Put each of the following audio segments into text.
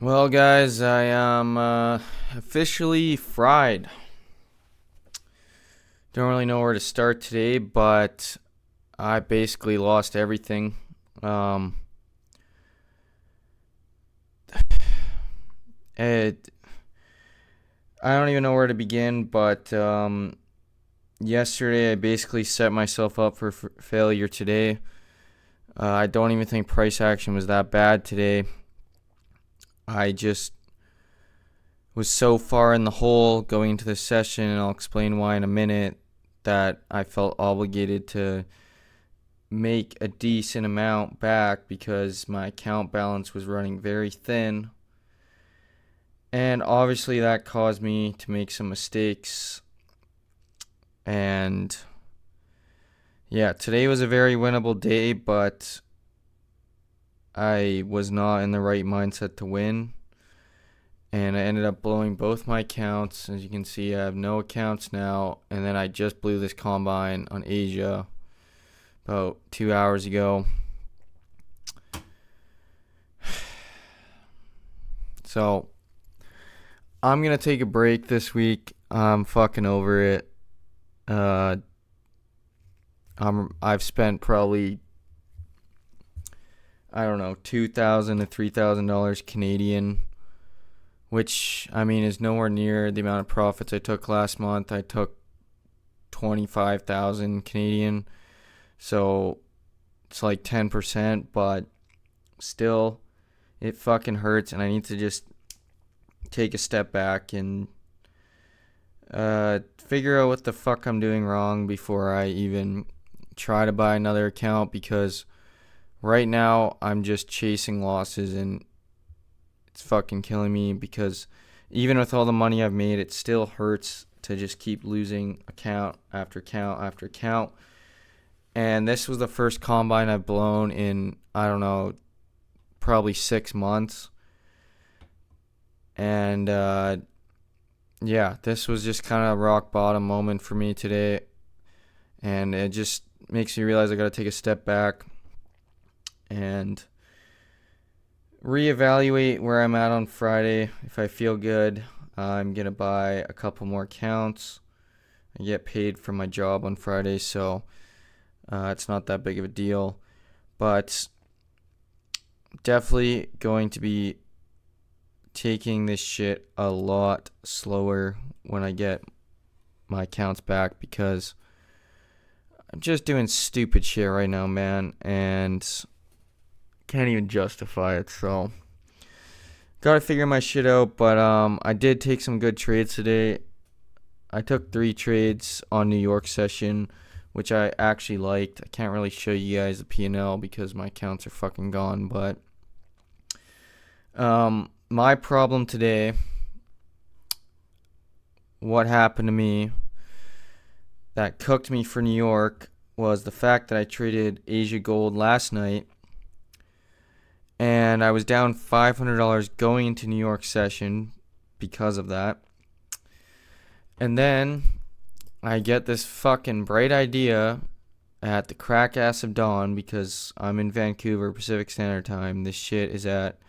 Well, guys, I am officially fried. Don't really know where to start today, but I basically lost everything. Um, it, I don't even know where to begin, but yesterday I basically set myself up for failure today. I don't even think price action was that bad today. I just was so far in the hole going into the session, and I'll explain why in a minute, that I felt obligated to make a decent amount back because my account balance was running very thin. And obviously, that caused me to make some mistakes. And yeah, today was a very winnable day, but I was not in the right mindset to win. And I ended up blowing both my accounts. As you can see, I have no accounts now. And then I just blew this combine on Asia about 2 hours ago. So I'm gonna take a break this week. I'm fucking over it. Uh, I've spent probably, I don't know, $2,000 to $3,000 Canadian, which I mean is nowhere near the amount of profits I took last month. I took 25,000 Canadian, so it's like 10%, but still, it fucking hurts, and I need to just take a step back and figure out what the fuck I'm doing wrong before I even try to buy another account, because right now I'm just chasing losses and it's fucking killing me, because even with all the money I've made, it still hurts to just keep losing account after account after account. And this was the first combine I've blown in, I don't know, probably 6 months. And yeah, this was just kind of a rock bottom moment for me today. And it just makes me realize I got to take a step back and reevaluate where I'm at on Friday. If I feel good, I'm going to buy a couple more accounts. I get paid for my job on Friday, so it's not that big of a deal. But definitely going to be taking this shit a lot slower when I get my accounts back, because I'm just doing stupid shit right now, man, and can't even justify it. So gotta figure my shit out. But I did take some good trades today. I took 3 trades on New York session, which I actually liked. I can't really show you guys the P&L because my accounts are fucking gone. But my problem today, what happened to me that cooked me for New York, was the fact that I traded Asia Gold last night, and I was down $500 going into New York session because of that. And then I get this fucking bright idea at the crack ass of dawn, because I'm in Vancouver Pacific Standard Time. This shit is at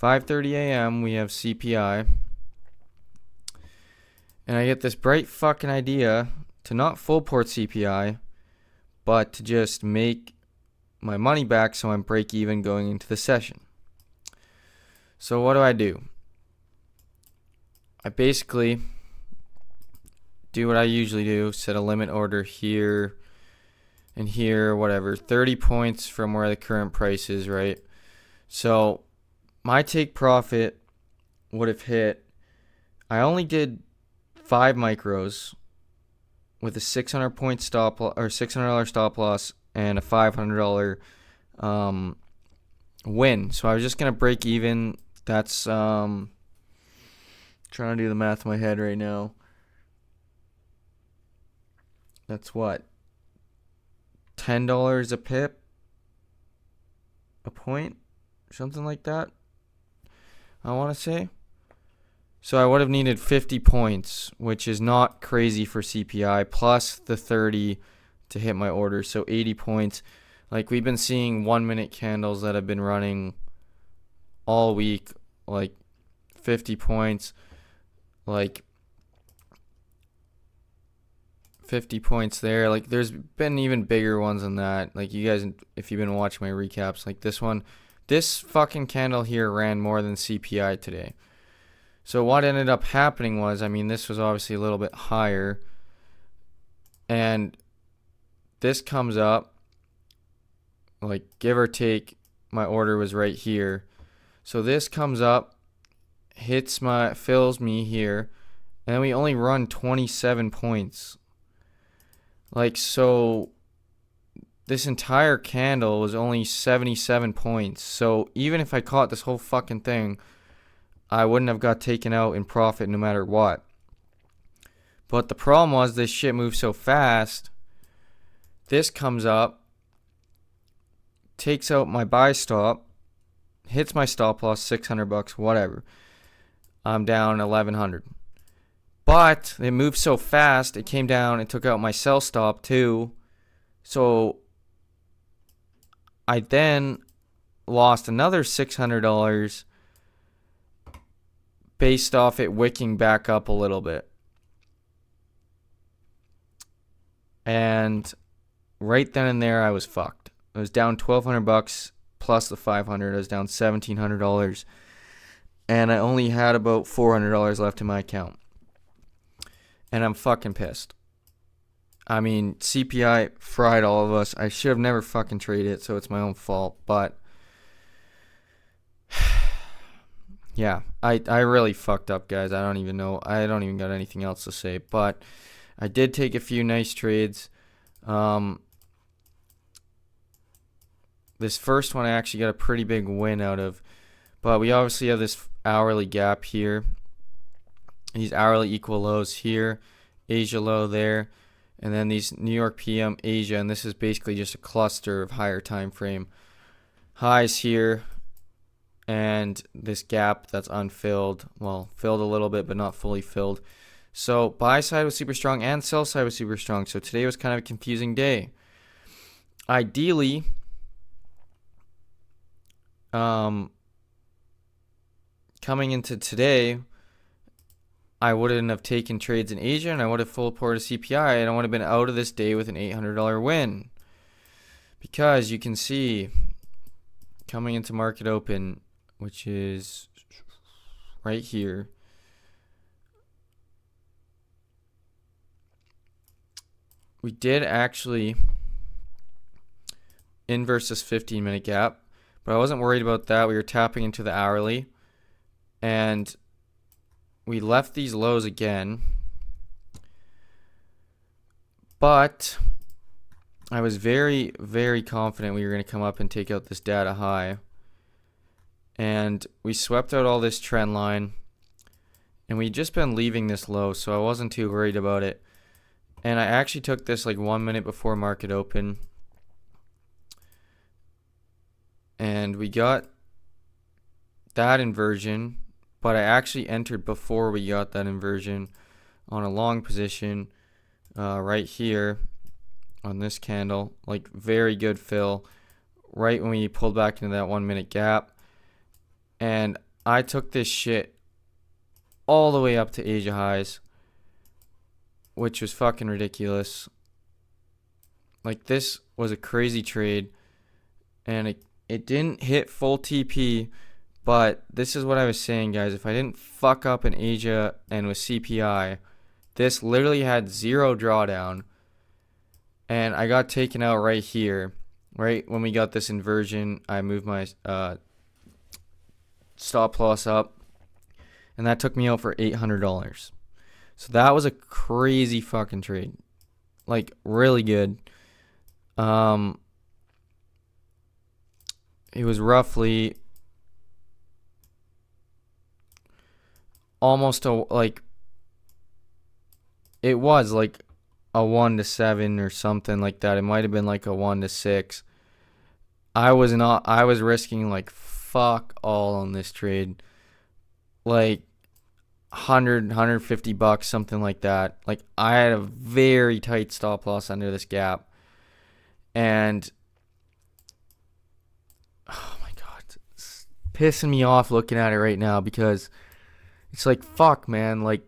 5:30 a.m. We have CPI. And I get this bright fucking idea to not full port CPI, but to just make my money back so I'm break even going into the session. So what do? I basically do what I usually do, set a limit order here and here, whatever, 30 points from where the current price is, right? So my take profit would have hit, I only did 5 micros with a 600 point stop or $600 stop loss and a $500 win. So I was just gonna break even. That's trying to do the math in my head right now. That's what, $10 a pip, a point, something like that, I want to say. So I would have needed 50 points, which is not crazy for CPI, plus the 30 to hit my order. So 80 points. Like, we've been seeing 1 minute candles that have been running all week like 50 points, like 50 points there. Like there's been even bigger ones than that. Like you guys, if you've been watching my recaps, like this fucking candle here ran more than CPI today. So what ended up happening was, I mean, this was obviously a little bit higher, and this comes up, like give or take, my order was right here. So this comes up, fills me here, and then we only run 27 points. Like, so this entire candle was only 77 points. So even if I caught this whole fucking thing, I wouldn't have got taken out in profit no matter what. But the problem was this shit moved so fast. This comes up, takes out my buy stop, hits my stop loss, $600, whatever. I'm down 1,100. But it moved so fast, it came down and took out my sell stop too. So I then lost another $600 based off it wicking back up a little bit. And right then and there, I was fucked. I was down $1,200 plus the $500. I was down $1,700. And I only had about $400 left in my account. And I'm fucking pissed. I mean, CPI fried all of us. I should have never fucking traded it, so it's my own fault. But yeah, I really fucked up, guys. I don't even know. I don't even got anything else to say. But I did take a few nice trades. This first one I actually got a pretty big win out of. But we obviously have this hourly gap here. These hourly equal lows here, Asia low there, and then these New York PM, Asia, and this is basically just a cluster of higher time frame highs here, and this gap that's unfilled, well, filled a little bit but not fully filled. So buy side was super strong and sell side was super strong. So today was kind of a confusing day. Ideally, coming into today, I wouldn't have taken trades in Asia, and I would have full ported CPI, and I would have been out of this day with an $800 win. Because you can see, coming into market open, which is right here, we did actually inverse this 15-minute gap, but I wasn't worried about that. We were tapping into the hourly, and we left these lows again, but I was very, very confident we were going to come up and take out this data high. And we swept out all this trend line, and we'd just been leaving this low, so I wasn't too worried about it. And I actually took this like 1 minute before market open, and we got that inversion. But I actually entered before we got that inversion on a long position right here on this candle. Like very good fill right when we pulled back into that 1 minute gap. And I took this shit all the way up to Asia highs, which was fucking ridiculous. Like this was a crazy trade, and it didn't hit full TP. But this is what I was saying, guys. If I didn't fuck up in Asia and with CPI, this literally had zero drawdown. And I got taken out right here. Right when we got this inversion, I moved my stop loss up. And that took me out for $800. So that was a crazy fucking trade. Like, really good. It was roughly almost it was like a 1 to 7 or something like that. It might have been like a 1 to 6. I was risking like fuck all on this trade. Like $150, something like that. Like I had a very tight stop loss under this gap. And oh my god, pissing me off looking at it right now because it's like, fuck, man. Like,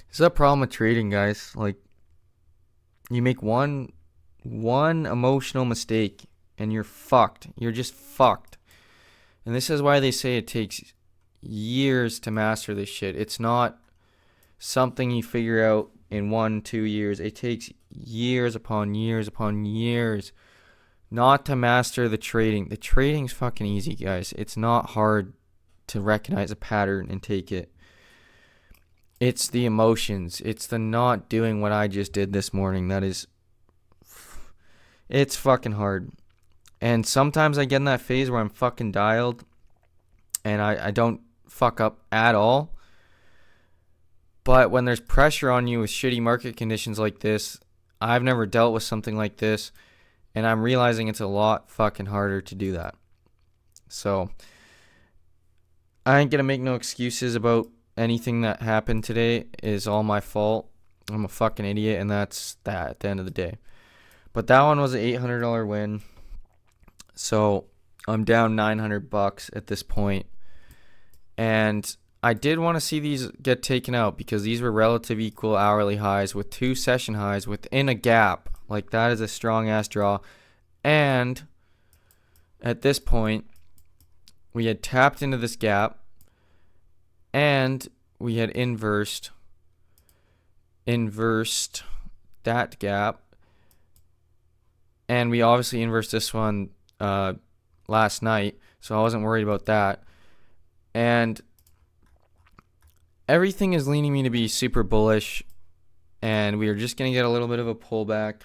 it's a problem with trading, guys. Like, you make one emotional mistake and you're fucked. You're just fucked. And this is why they say it takes years to master this shit. It's not something you figure out in 1-2 years. It takes years upon years upon years not to master the trading. The trading's fucking easy, guys. It's not hard to recognize a pattern and take it. It's the emotions. It's the not doing what I just did this morning. It's fucking hard. And sometimes I get in that phase where I'm fucking dialed and I don't fuck up at all. But when there's pressure on you with shitty market conditions like this, I've never dealt with something like this, and I'm realizing it's a lot fucking harder to do that. So I ain't gonna make no excuses about anything that happened today. Is all my fault. I'm a fucking idiot, and that's that at the end of the day. But that one was an $800 win. So I'm down $900 at this point. And I did want to see these get taken out because these were relative equal hourly highs with 2 session highs within a gap. Like, that is a strong ass draw. And at this point, we had tapped into this gap and we had inversed that gap. And we obviously inversed this one last night, so I wasn't worried about that. And everything is leaning me to be super bullish, and we are just going to get a little bit of a pullback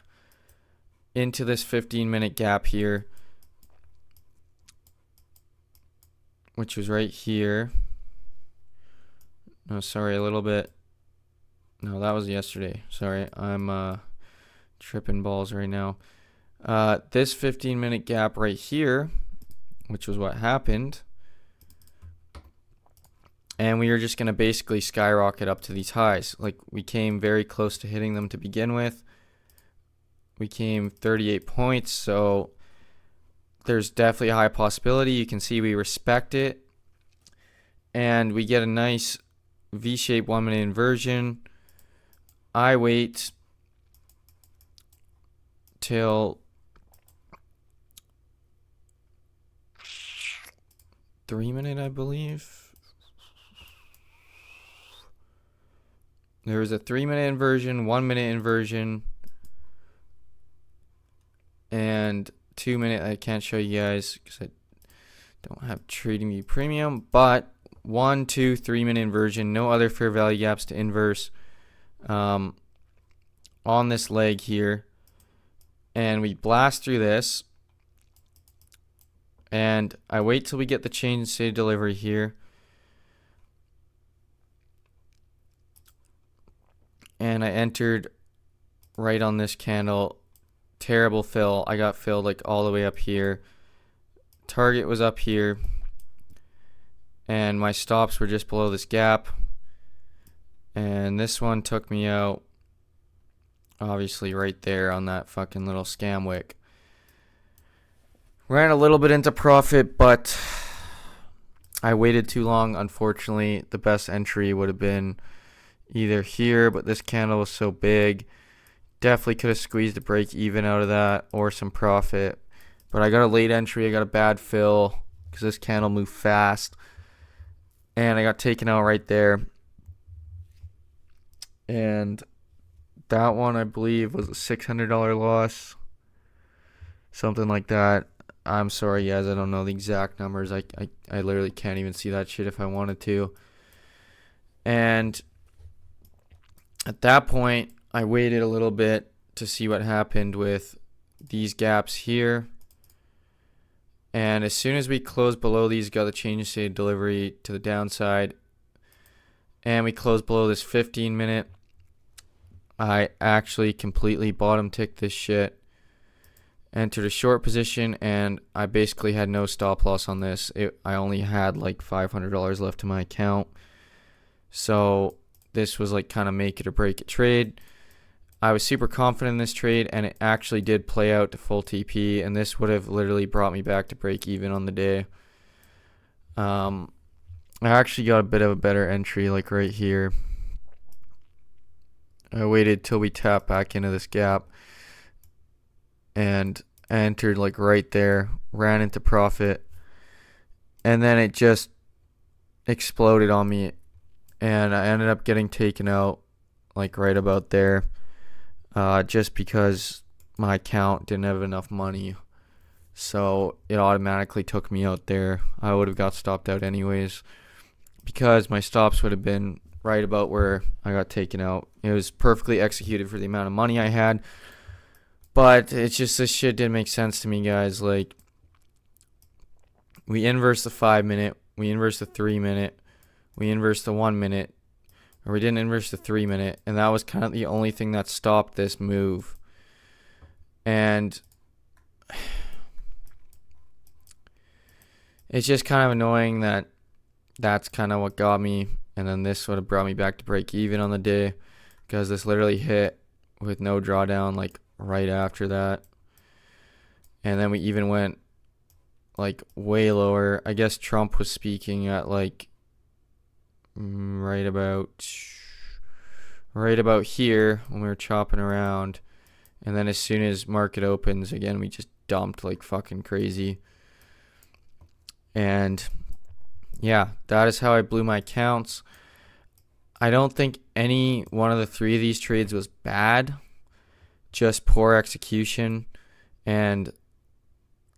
into this 15-minute gap here, which was right here. No, sorry, a little bit. No, that was yesterday. Sorry, I'm tripping balls right now. This 15-minute gap right here, which was what happened. And we were just going to basically skyrocket up to these highs. Like, we came very close to hitting them to begin with. We came 38 points, so there's definitely a high possibility. You can see we respect it. And we get a nice V-shaped 1-minute inversion. I wait till 3-minute, I believe. There was a 3-minute inversion, 1-minute inversion, and 2-minute. I can't show you guys because I don't have TradingView Premium, but 1, 2, 3-minute inversion. No other fair value gaps to inverse on this leg here. And we blast through this. And I wait till we get the change in state of delivery here. And I entered right on this candle. Terrible fill. I got filled like all the way up here. Target was up here. And my stops were just below this gap. And this one took me out. Obviously right there on that fucking little scam wick. Ran a little bit into profit, but I waited too long. Unfortunately, the best entry would have been either here, but this candle was so big. Definitely could have squeezed a break even out of that or some profit. But I got a late entry. I got a bad fill because this candle moved fast. And I got taken out right there. And that one, I believe, was a $600 loss. Something like that. I'm sorry, guys. I don't know the exact numbers. I literally can't even see that shit if I wanted to. And at that point, I waited a little bit to see what happened with these gaps here. And as soon as we closed below these, got the change in state of delivery to the downside. And we closed below this 15-minute. I actually completely bottom ticked this shit. Entered a short position, and I basically had no stop loss on this. I only had like $500 left in my account. So this was like kind of make it or break it trade. I was super confident in this trade, and it actually did play out to full TP, and this would have literally brought me back to break even on the day. I actually got a bit of a better entry, like right here. I waited till we tapped back into this gap, and I entered like right there, ran into profit, and then it just exploded on me, and I ended up getting taken out like right about there, just because my account didn't have enough money, so it automatically took me out there. I would have got stopped out anyways, because my stops would have been right about where I got taken out. It was perfectly executed for the amount of money I had, but it's just, this shit didn't make sense to me, guys. Like, we inverse the 5 minute, we inverse the 3 minute, we inverse the 1 minute, or we didn't inverse the 3 minute, and that was kind of the only thing that stopped this move. And it's just kind of annoying that that's kind of what got me, and then this would have brought me back to break even on the day, because this literally hit with no drawdown like right after that. And then we even went like way lower. I guess Trump was speaking at like right about here when we were chopping around, and then as soon as market opens again, we just dumped like fucking crazy. And yeah, that is how I blew my accounts. I don't think any one of the three of these trades was bad, just poor execution and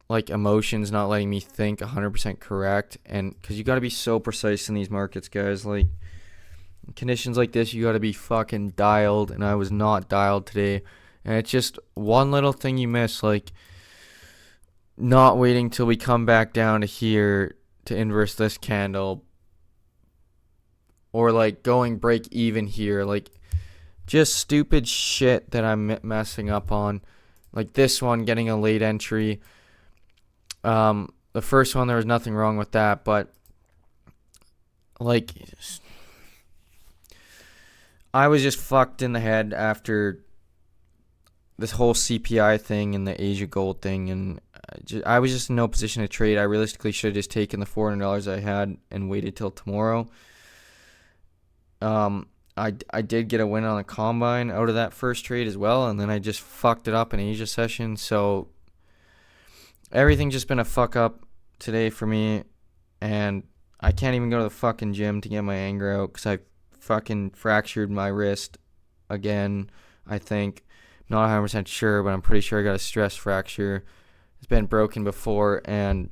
like emotions not letting me think 100% correct. And because you got to be so precise in these markets, guys. Like, in conditions like this, you got to be fucking dialed, and I was not dialed today. And it's just one little thing you miss, like not waiting till we come back down to here to inverse this candle, or like going break even here. Like, just stupid shit that I'm messing up on. Like this one, getting a late entry. The first one, there was nothing wrong with that, but like, I was just fucked in the head after this whole CPI thing and the Asia gold thing, and I was just in no position to trade. I realistically should have just taken the $400 I had and waited till tomorrow. I did get a win on a combine out of that first trade as well, and then I just fucked it up in Asia session. So everything's just been a fuck up today for me, and I can't even go to the fucking gym to get my anger out because I fucking fractured my wrist again, I think. Not 100% sure, but I'm pretty sure I got a stress fracture. It's been broken before, and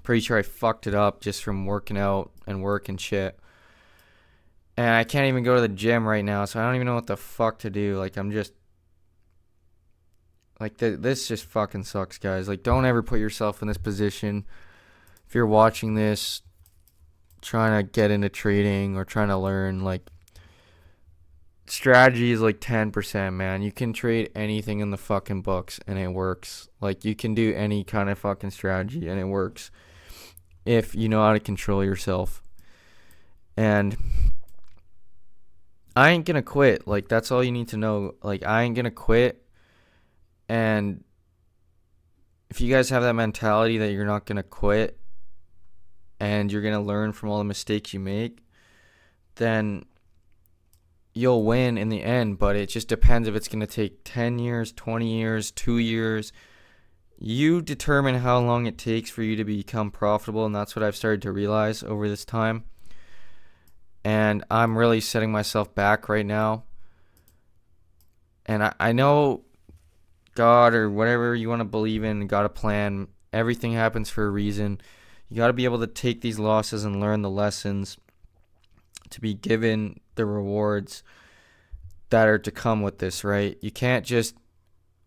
pretty sure I fucked it up just from working out and work and shit. And I can't even go to the gym right now, so I don't even know what the fuck to do. Like, I'm just like, this just fucking sucks, guys. Like, don't ever put yourself in this position. If you're watching this, trying to get into trading or trying to learn, like, strategy is like 10%, man. You can trade anything in the fucking books and it works. Like, you can do any kind of fucking strategy and it works if you know how to control yourself. And I ain't gonna quit. Like, that's all you need to know. Like, I ain't gonna quit. And if you guys have that mentality that you're not gonna quit and you're gonna learn from all the mistakes you make, then you'll win in the end. But it just depends if it's gonna take 10 years, 20 years, 2 years. You determine how long it takes for you to become profitable, and that's what I've started to realize over this time. And I'm really setting myself back right now. And I know God, or whatever you want to believe in, got a plan. Everything happens for a reason. You got to be able to take these losses and learn the lessons to be given the rewards that are to come with this, right? You can't just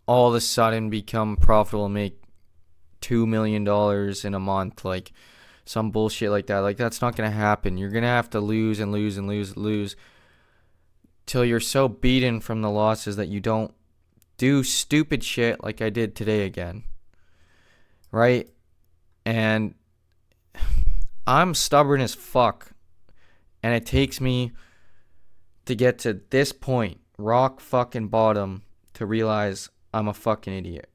all of a sudden become profitable and make $2 million in a month, like some bullshit like that. Like, that's not going to happen. You're going to have to lose and lose and lose till you're so beaten from the losses that you don't do stupid shit like I did today again, right? And I'm stubborn as fuck, and it takes me to get to this point rock fucking bottom to realize I'm a fucking idiot.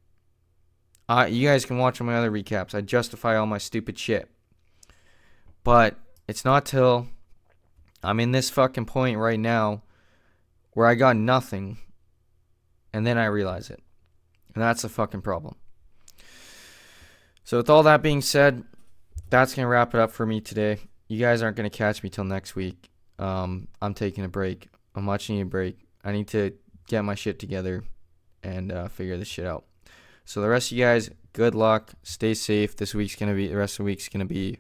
You guys can watch my other recaps. I justify all my stupid shit. But it's not till I'm in this fucking point right now where I got nothing and then I realize it. And that's a fucking problem. So with all that being said, that's going to wrap it up for me today. You guys aren't going to catch me till next week. I'm taking a break. I much need a break. I need to get my shit together and figure this shit out. So the rest of you guys, good luck. Stay safe. The rest of the week's going to be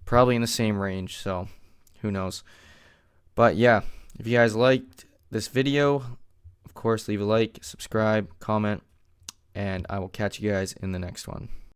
probably in the same range. So who knows. But yeah, if you guys liked this video, of course, leave a like, subscribe, comment, and I will catch you guys in the next one.